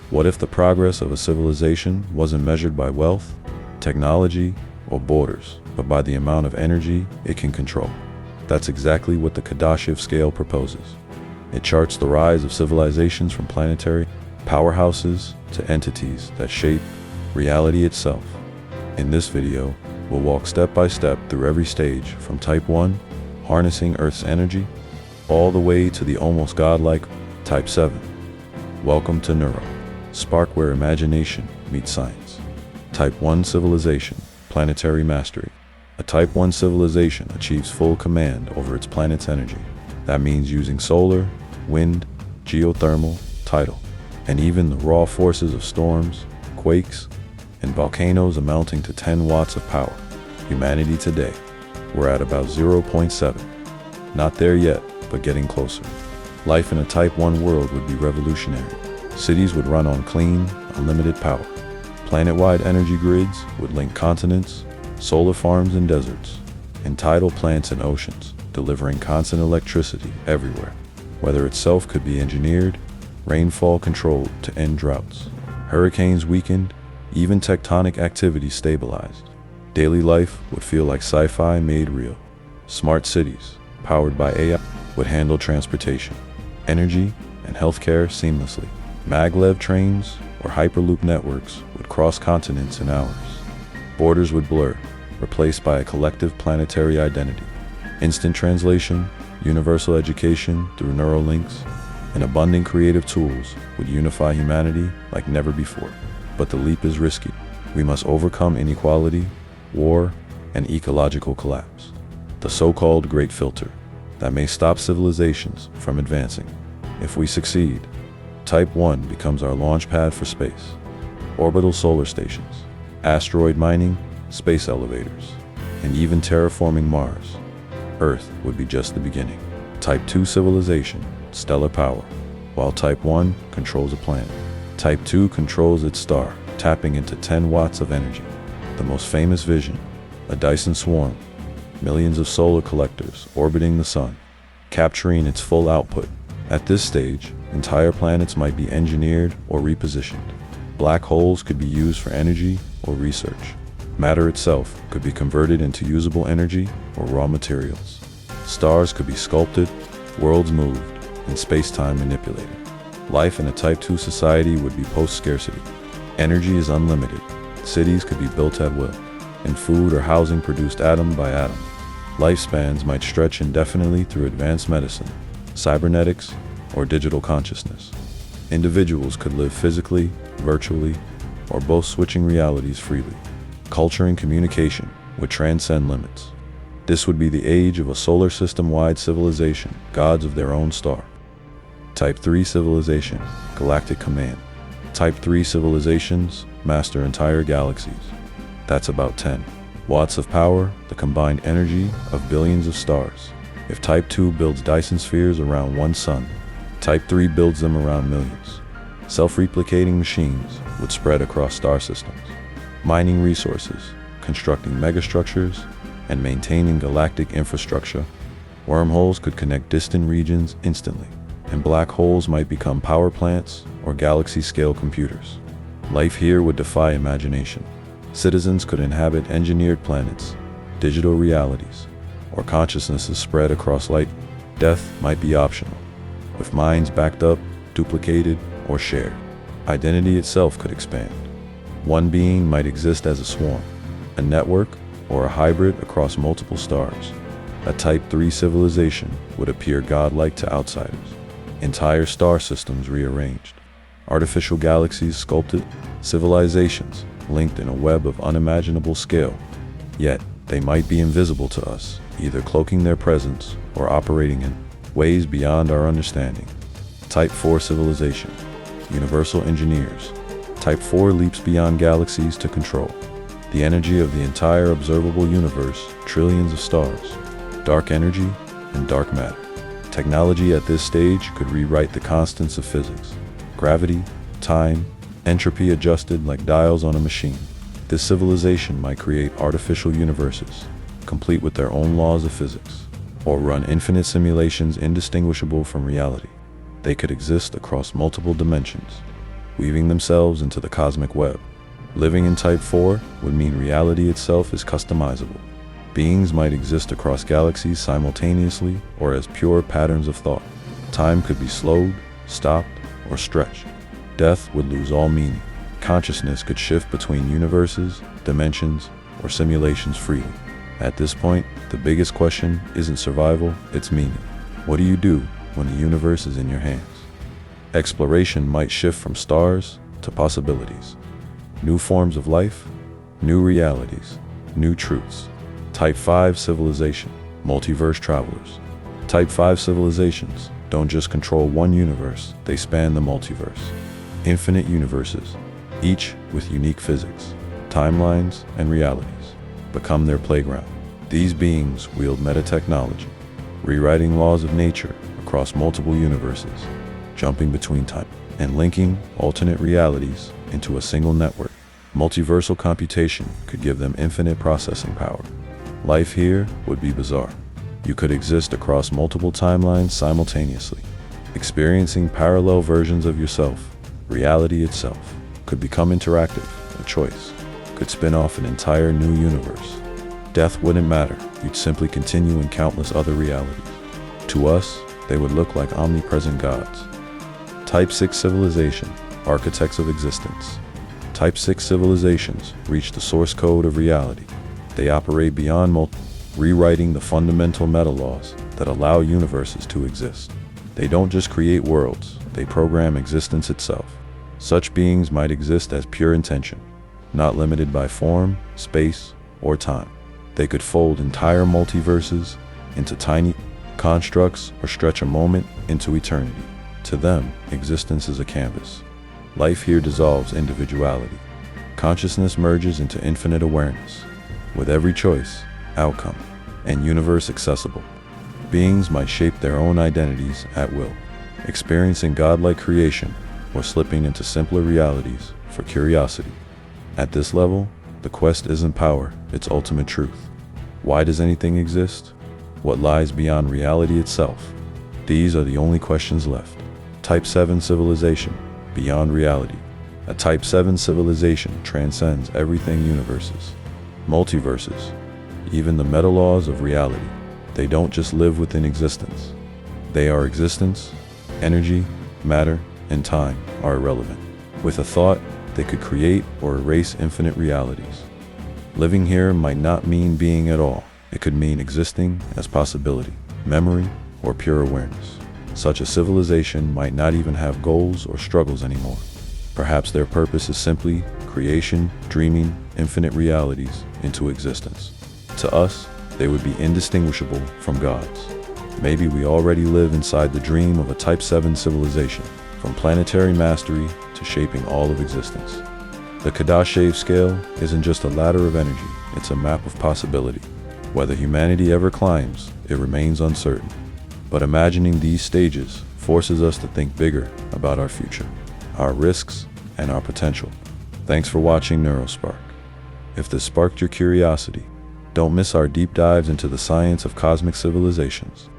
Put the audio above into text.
What if the progress of a civilization wasn't measured by wealth, technology, or borders, but by the amount of energy it can control? That's exactly what the Kardashev Scale proposes. It charts the rise of civilizations from planetary powerhouses to entities that shape reality itself. In this video, we'll walk step by step through every stage from Type 1, harnessing Earth's energy, all the way to the almost godlike Type 7. Welcome to Neuro, spark where imagination meets science. Type 1 civilization, planetary mastery. A Type 1 civilization achieves full command over its planet's energy. That means using solar, wind, geothermal, tidal, and even the raw forces of storms, quakes, and volcanoes amounting to 10 watts of power. Humanity today, we're at about 0.7. Not there yet, but getting closer. Life in a Type 1 world would be revolutionary. Cities would run on clean, unlimited power. Planet-wide energy grids would link continents, solar farms and deserts, and tidal plants and oceans, delivering constant electricity everywhere. Weather itself could be engineered, rainfall controlled to end droughts, hurricanes weakened, even tectonic activity stabilized. Daily life would feel like sci-fi made real. Smart cities, powered by AI, would handle transportation, energy, and healthcare seamlessly. Maglev trains or Hyperloop networks would cross continents in hours. Borders would blur, replaced by a collective planetary identity. Instant translation, universal education through neural links, and abundant creative tools would unify humanity like never before. But the leap is risky. We must overcome inequality, war, and ecological collapse. The so-called Great Filter that may stop civilizations from advancing. If we succeed, Type 1 becomes our launch pad for space. Orbital solar stations, asteroid mining, space elevators, and even terraforming Mars. Earth would be just the beginning. Type 2 civilization, stellar power, while Type 1 controls a planet. Type 2 controls its star, tapping into 10 watts of energy. The most famous vision, a Dyson swarm, millions of solar collectors orbiting the sun, capturing its full output. At this stage, entire planets might be engineered or repositioned. Black holes could be used for energy or research. Matter itself could be converted into usable energy or raw materials. Stars could be sculpted, worlds moved, and space-time manipulated. Life in a Type 2 society would be post-scarcity. Energy is unlimited. Cities could be built at will, and food or housing produced atom by atom. Lifespans might stretch indefinitely through advanced medicine, cybernetics, or digital consciousness. Individuals could live physically, virtually, or both, switching realities freely. Culture and communication would transcend limits. This would be the age of a solar system-wide civilization, gods of their own star. Type 3 civilization, galactic command. Type 3 civilizations master entire galaxies. That's about 10 watts of power, the combined energy of billions of stars. If Type 2 builds Dyson spheres around one sun, Type 3 builds them around millions. Self-replicating machines would spread across star systems, mining resources, constructing megastructures, and maintaining galactic infrastructure. Wormholes could connect distant regions instantly, and black holes might become power plants or galaxy-scale computers. Life here would defy imagination. Citizens could inhabit engineered planets, digital realities, or consciousnesses spread across light. Death might be optional, with minds backed up, duplicated, or shared. Identity itself could expand. One being might exist as a swarm, a network, or a hybrid across multiple stars. A Type 3 civilization would appear godlike to outsiders. Entire star systems rearranged, artificial galaxies sculpted, civilizations linked in a web of unimaginable scale. Yet, they might be invisible to us, either cloaking their presence or operating in ways beyond our understanding. Type 4 civilization, universal engineers. Type 4 leaps beyond galaxies to control the energy of the entire observable universe, trillions of stars, dark energy, and dark matter. Technology at this stage could rewrite the constants of physics. Gravity, time, entropy adjusted like dials on a machine. This civilization might create artificial universes, complete with their own laws of physics, or run infinite simulations indistinguishable from reality. They could exist across multiple dimensions, weaving themselves into the cosmic web. Living in Type 4 would mean reality itself is customizable. Beings might exist across galaxies simultaneously or as pure patterns of thought. Time could be slowed, stopped, or stretched. Death would lose all meaning. Consciousness could shift between universes, dimensions, or simulations freely. At this point, the biggest question isn't survival, it's meaning. What do you do when the universe is in your hands? Exploration might shift from stars to possibilities. New forms of life, new realities, new truths. Type 5 civilization, multiverse travelers. Type 5 civilizations don't just control one universe, they span the multiverse. Infinite universes, each with unique physics, timelines, and realities, become their playground. These beings wield metatechnology, rewriting laws of nature across multiple universes, jumping between time, and linking alternate realities into a single network. Multiversal computation could give them infinite processing power. Life here would be bizarre. You could exist across multiple timelines simultaneously, experiencing parallel versions of yourself. Reality itself could become interactive, a choice, could spin off an entire new universe. Death wouldn't matter, you'd simply continue in countless other realities. To us, they would look like omnipresent gods. Type 6 civilization, architects of existence. Type 6 civilizations reach the source code of reality. They operate beyond rewriting the fundamental meta laws that allow universes to exist. They don't just create worlds, they program existence itself. Such beings might exist as pure intention, not limited by form, space, or time. They could fold entire multiverses into tiny constructs or stretch a moment into eternity. To them, existence is a canvas. Life here dissolves individuality. Consciousness merges into infinite awareness, with every choice, outcome, and universe accessible. Beings might shape their own identities at will, experiencing godlike creation or slipping into simpler realities for curiosity. At this level, the quest isn't power, it's ultimate truth. Why does anything exist? What lies beyond reality itself? These are the only questions left. Type 7 civilization, beyond reality. A Type 7 civilization transcends everything universes, multiverses, even the meta laws of reality. They don't just live within existence. They are existence, energy, matter, and time are irrelevant. With a thought, they could create or erase infinite realities. Living here might not mean being at all. It could mean existing as possibility, memory, or pure awareness. Such a civilization might not even have goals or struggles anymore. Perhaps their purpose is simply creation, dreaming infinite realities into existence. To us, they would be indistinguishable from gods. Maybe we already live inside the dream of a Type 7 civilization, from planetary mastery to shaping all of existence. The Kardashev Scale isn't just a ladder of energy, it's a map of possibility. Whether humanity ever climbs, it remains uncertain. But imagining these stages forces us to think bigger about our future, our risks, and our potential. Thanks for watching NeuroSpark. If this sparked your curiosity, don't miss our deep dives into the science of cosmic civilizations.